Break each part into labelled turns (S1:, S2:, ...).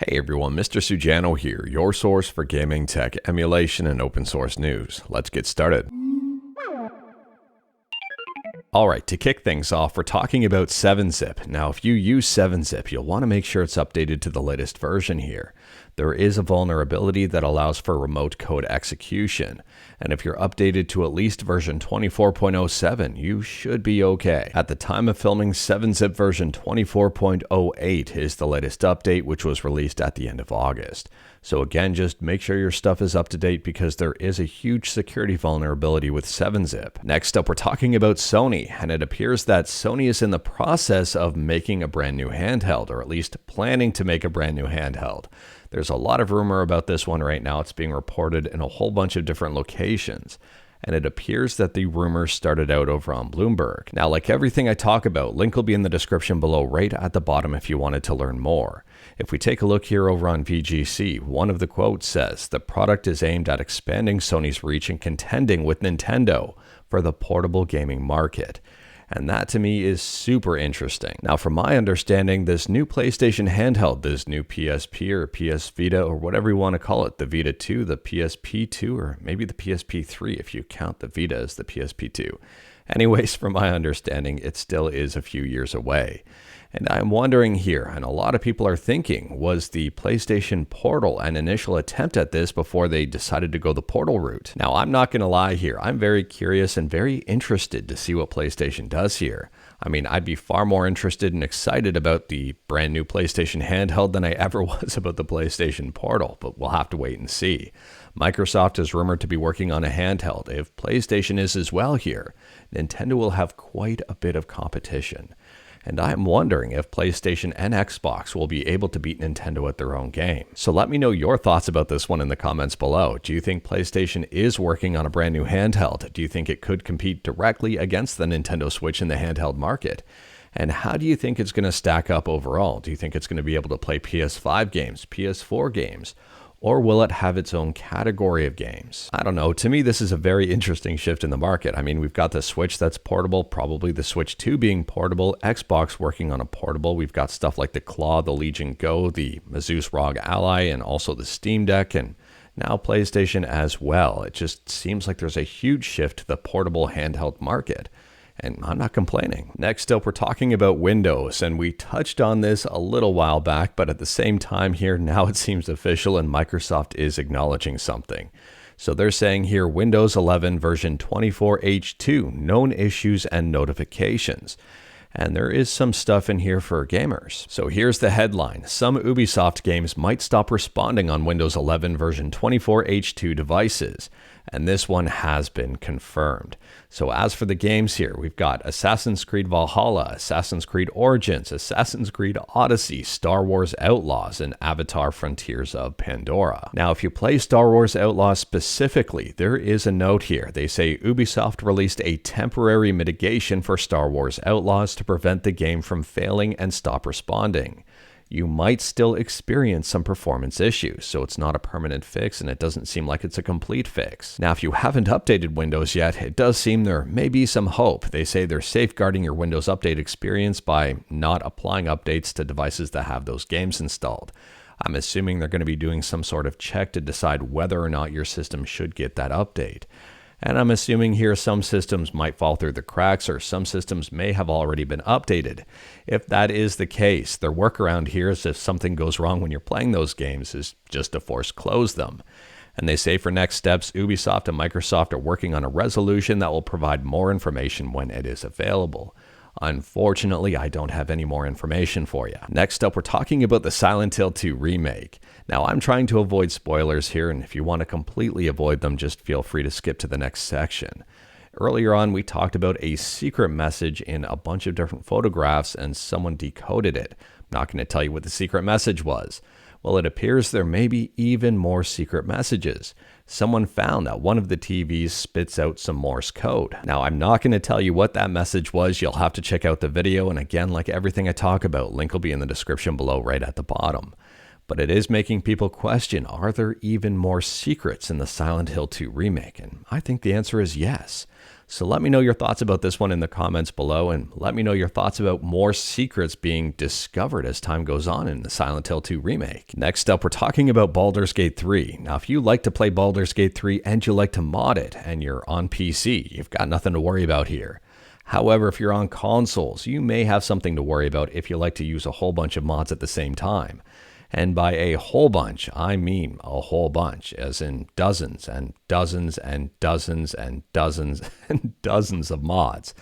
S1: Hey everyone, Mr. Sujano here, your source for gaming, tech, emulation, and open source news. Let's get started. Alright, to kick things off, we're talking about 7-zip. Now, if you use 7-zip, you'll want to make sure it's updated to the latest version here. There is a vulnerability that allows for remote code execution, and if you're updated to at least version 24.07, you should be okay. At the time of filming, 7-zip version 24.08 is the latest update, which was released at the end of August. So again, just make sure your stuff is up to date because there is a huge security vulnerability with 7-zip. Next up, we're talking about Sony, and it appears that Sony is in the process of making a brand new handheld, or at least planning to make a brand new handheld. There's a lot of rumor about this one right now. It's being reported in a whole bunch of different locations. And it appears that the rumors started out over on Bloomberg. Now, like everything I talk about, link will be in the description below right at the bottom if you wanted to learn more. If we take a look here over on VGC, one of the quotes says, "The product is aimed at expanding Sony's reach and contending with Nintendo for the portable gaming market." And that to me is super interesting. Now, from my understanding, this new PlayStation handheld, this new PSP or PS Vita or whatever you want to call it, the Vita 2, the PSP 2, or maybe the PSP 3 if you count the Vita as the PSP 2. Anyways, from my understanding, it still is a few years away. And I'm wondering here, and a lot of people are thinking, was the PlayStation Portal an initial attempt at this before they decided to go the Portal route? Now, I'm not going to lie here. I'm very curious and very interested to see what PlayStation does here. I mean, I'd be far more interested and excited about the brand new PlayStation handheld than I ever was about the PlayStation Portal, but we'll have to wait and see. Microsoft is rumored to be working on a handheld. If PlayStation is as well here, Nintendo will have quite a bit of competition. And I'm wondering if PlayStation and Xbox will be able to beat Nintendo at their own game. So let me know your thoughts about this one in the comments below. Do you think PlayStation is working on a brand new handheld? Do you think it could compete directly against the Nintendo Switch in the handheld market? And how do you think it's going to stack up overall? Do you think it's going to be able to play PS5 games, PS4 games? Or will it have its own category of games? I don't know. To me, this is a very interesting shift in the market. I mean, we've got the Switch that's portable, probably the Switch 2 being portable, Xbox working on a portable. We've got stuff like the Claw, the Legion Go, the Asus ROG Ally, and also the Steam Deck, and now PlayStation as well. It just seems like there's a huge shift to the portable handheld market. And I'm not complaining. Next up, we're talking about Windows, and we touched on this a little while back, but at the same time here, now it seems official and Microsoft is acknowledging something. So they're saying here, Windows 11 version 24H2, known issues and notifications. And there is some stuff in here for gamers. So here's the headline. Some Ubisoft games might stop responding on Windows 11 version 24H2 devices. And this one has been confirmed. So as for the games here, we've got Assassin's Creed Valhalla, Assassin's Creed Origins, Assassin's Creed Odyssey, Star Wars Outlaws, and Avatar Frontiers of Pandora. Now, if you play Star Wars Outlaws specifically, there is a note here. They say Ubisoft released a temporary mitigation for Star Wars Outlaws to prevent the game from failing and stop responding. You might still experience some performance issues, so it's not a permanent fix and it doesn't seem like it's a complete fix. Now, if you haven't updated Windows yet, it does seem there may be some hope. They say they're safeguarding your Windows Update experience by not applying updates to devices that have those games installed. I'm assuming they're going to be doing some sort of check to decide whether or not your system should get that update. And I'm assuming here some systems might fall through the cracks or some systems may have already been updated. If that is the case, their workaround here is if something goes wrong when you're playing those games is just to force close them. And they say for next steps, Ubisoft and Microsoft are working on a resolution that will provide more information when it is available. Unfortunately, I don't have any more information for you. Next up, we're talking about the Silent Hill 2 remake. Now, I'm trying to avoid spoilers here, and if you want to completely avoid them, just feel free to skip to the next section. Earlier on, we talked about a secret message in a bunch of different photographs, and someone decoded it. I'm not going to tell you what the secret message was. Well, it appears there may be even more secret messages. Someone found that one of the TVs spits out some Morse code. Now, I'm not going to tell you what that message was. You'll have to check out the video. And again, like everything I talk about, link will be in the description below right at the bottom. But it is making people question, are there even more secrets in the Silent Hill 2 remake? And I think the answer is yes. So let me know your thoughts about this one in the comments below, and let me know your thoughts about more secrets being discovered as time goes on in the Silent Hill 2 remake. Next up, we're talking about Baldur's Gate 3. Now, if you like to play Baldur's Gate 3 and you like to mod it and you're on PC, you've got nothing to worry about here. However, if you're on consoles, you may have something to worry about if you like to use a whole bunch of mods at the same time. And by a whole bunch, I mean a whole bunch, as in dozens and dozens and dozens and dozens and dozens of mods.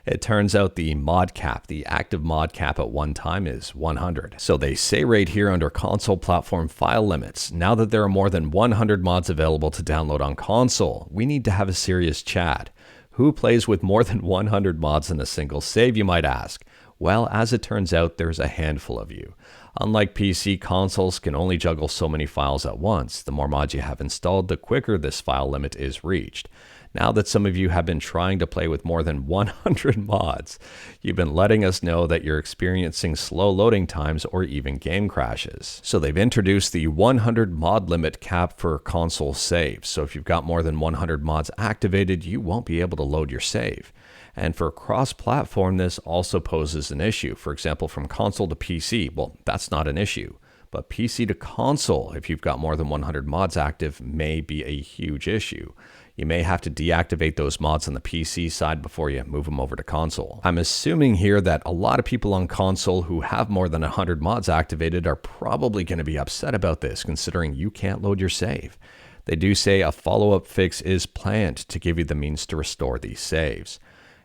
S1: It turns out the mod cap, the active mod cap at one time is 100. So they say right here under console platform file limits, now that there are more than 100 mods available to download on console, we need to have a serious chat. Who plays with more than 100 mods in a single save, you might ask? Well, as it turns out, there's a handful of you. Unlike PC, consoles can only juggle so many files at once. The more mods you have installed, the quicker this file limit is reached. Now that some of you have been trying to play with more than 100 mods, you've been letting us know that you're experiencing slow loading times or even game crashes. So they've introduced the 100 mod limit cap for console saves. So if you've got more than 100 mods activated, you won't be able to load your save. And for cross-platform, this also poses an issue. For example, from console to PC, well, that's not an issue. But PC to console, if you've got more than 100 mods active, may be a huge issue. You may have to deactivate those mods on the PC side before you move them over to console. I'm assuming here that a lot of people on console who have more than 100 mods activated are probably going to be upset about this, considering you can't load your save. They do say a follow-up fix is planned to give you the means to restore these saves.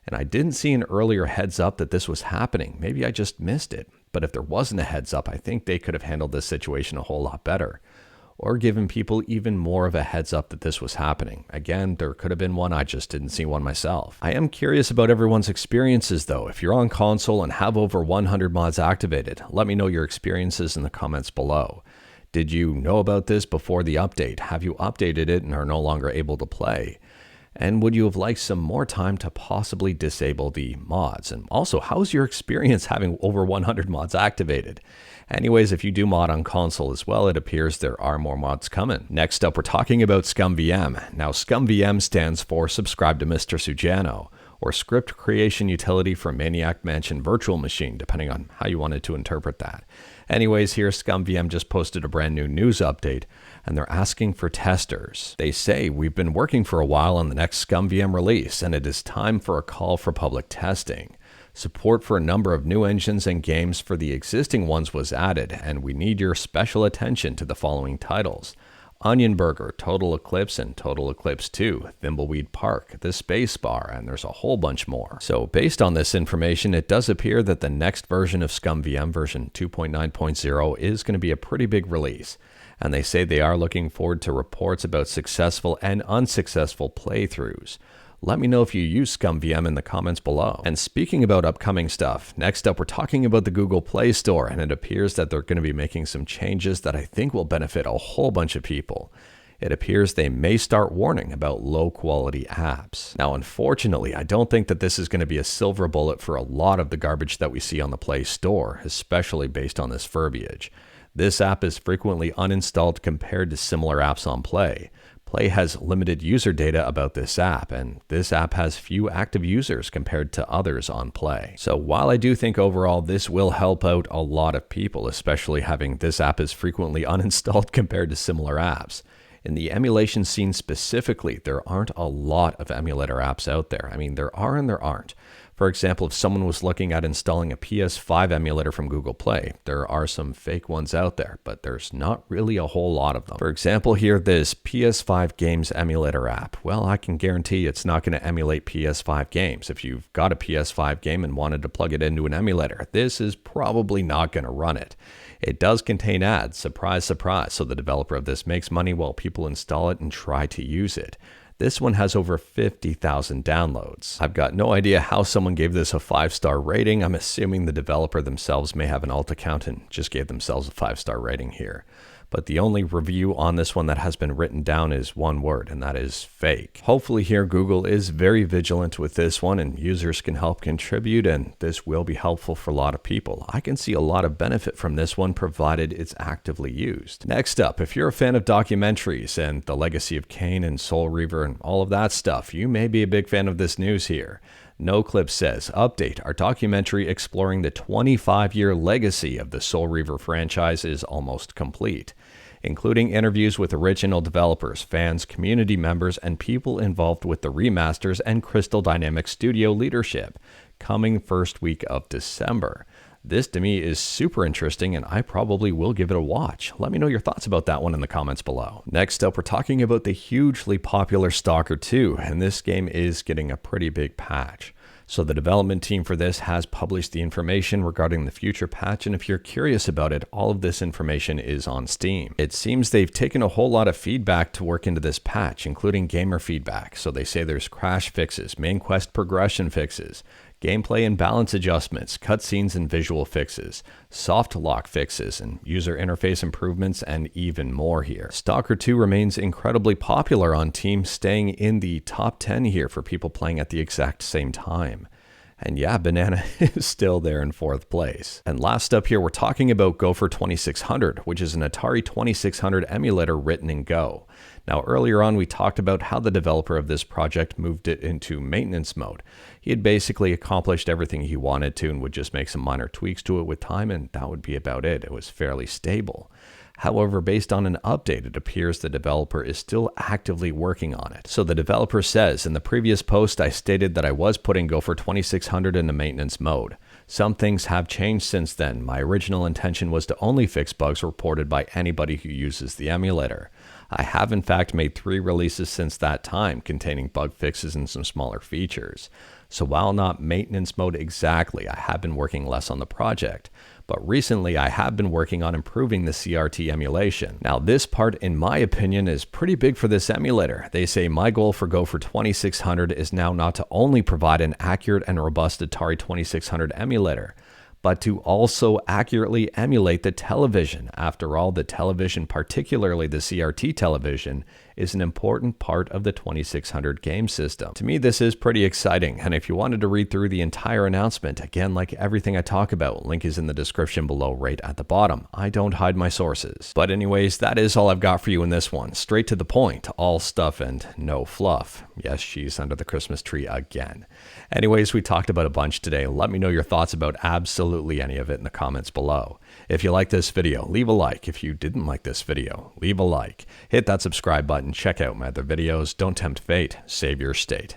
S1: And I didn't see an earlier heads up that this was happening. Maybe I just missed it. But if there wasn't a heads up, I think they could have handled this situation a whole lot better. Or given people even more of a heads up that this was happening. Again, there could have been one, I just didn't see one myself. I am curious about everyone's experiences though. If you're on console and have over 100 mods activated, let me know your experiences in the comments below. Did you know about this before the update? Have you updated it and are no longer able to play? And would you have liked some more time to possibly disable the mods? And also, how's your experience having over 100 mods activated? Anyways, if you do mod on console as well, it appears there are more mods coming. Next up, we're talking about ScummVM. Now, ScummVM stands for Subscribe to Mr. Sujano, or Script Creation Utility for Maniac Mansion Virtual Machine, depending on how you wanted to interpret that. Anyways, here ScummVM just posted a brand new news update, and they're asking for testers. They say, we've been working for a while on the next ScummVM release, and it is time for a call for public testing. Support for a number of new engines and games for the existing ones was added, and we need your special attention to the following titles: Onion Burger, Total Eclipse, and Total Eclipse 2, Thimbleweed Park, The Space Bar, and there's a whole bunch more. So based on this information, it does appear that the next version of ScummVM, version 2.9.0, is going to be a pretty big release. And they say they are looking forward to reports about successful and unsuccessful playthroughs. Let me know if you use ScummVM in the comments below. And speaking about upcoming stuff, next up we're talking about the Google Play Store, and it appears that they're going to be making some changes that I think will benefit a whole bunch of people. It appears they may start warning about low-quality apps. Now, unfortunately, I don't think that this is going to be a silver bullet for a lot of the garbage that we see on the Play Store, especially based on this verbiage. This app is frequently uninstalled compared to similar apps on Play. Play has limited user data about this app, and this app has few active users compared to others on Play. So while I do think overall this will help out a lot of people, especially having this app is frequently uninstalled compared to similar apps, in the emulation scene specifically, there aren't a lot of emulator apps out there. I mean, there are and there aren't. For example, if someone was looking at installing a PS5 emulator from Google Play, there are some fake ones out there, but there's not really a whole lot of them. For example, here, this PS5 games emulator app. Well, I can guarantee it's not going to emulate PS5 games. If you've got a PS5 game and wanted to plug it into an emulator, this is probably not going to run it. It does contain ads, surprise, surprise, so the developer of this makes money while people install it and try to use it. This one has over 50,000 downloads. I've got no idea how someone gave this a 5-star rating. I'm assuming the developer themselves may have an alt account and just gave themselves a 5-star rating here. but the only review on this one that has been written down is one word, and that is fake. Hopefully here Google is very vigilant with this one and users can help contribute, and this will be helpful for a lot of people. I can see a lot of benefit from this one provided it's actively used. Next up, if you're a fan of documentaries and the legacy of Kane and Soul Reaver and all of that stuff, you may be a big fan of this news here. NoClip says, update, our documentary exploring the 25-year legacy of the Soul Reaver franchise is almost complete, including interviews with original developers, fans, community members, and people involved with the remasters and Crystal Dynamics studio leadership, coming first week of December. This to me is super interesting and I probably will give it a watch. Let me know your thoughts about that one in the comments below. Next up, we're talking about the hugely popular STALKER 2, and this game is getting a pretty big patch. So the development team for this has published the information regarding the future patch, and if you're curious about it, all of this information is on Steam. It seems they've taken a whole lot of feedback to work into this patch, including gamer feedback. So they say there's crash fixes, main quest progression fixes, gameplay and balance adjustments, cutscenes and visual fixes, soft lock fixes, and user interface improvements, and even more here. STALKER 2 remains incredibly popular on Steam, staying in the top 10 here for people playing at the exact same time. And yeah, Banana is still there in 4th place. And last up here, we're talking about Gopher 2600, which is an Atari 2600 emulator written in Go. Now, earlier on, we talked about how the developer of this project moved it into maintenance mode. He had basically accomplished everything he wanted to and would just make some minor tweaks to it with time, and that would be about it. It was fairly stable. However, based on an update, it appears the developer is still actively working on it. So the developer says, in the previous post, I stated that I was putting Gopher 2600 into maintenance mode. Some things have changed since then. My original intention was to only fix bugs reported by anybody who uses the emulator. I have in fact made 3 releases since that time, containing bug fixes and some smaller features. So while not maintenance mode exactly, I have been working less on the project. But recently I have been working on improving the CRT emulation. Now this part, in my opinion, is pretty big for this emulator. They say my goal for Gopher 2600 is now not to only provide an accurate and robust Atari 2600 emulator, but to also accurately emulate the television. After all, the television, particularly the CRT television, is an important part of the 2600 game system. To me, this is pretty exciting, and if you wanted to read through the entire announcement, again, like everything I talk about, link is in the description below right at the bottom. I don't hide my sources. But anyways, that is all I've got for you in this one. Straight to the point, all stuff and no fluff. Yes, she's under the Christmas tree again. Anyways, we talked about a bunch today. Let me know your thoughts about absolutely any of it in the comments below. If you like this video, leave a like. If you didn't like this video, leave a like. Hit that subscribe button, check out my other videos. Don't tempt fate, save your state.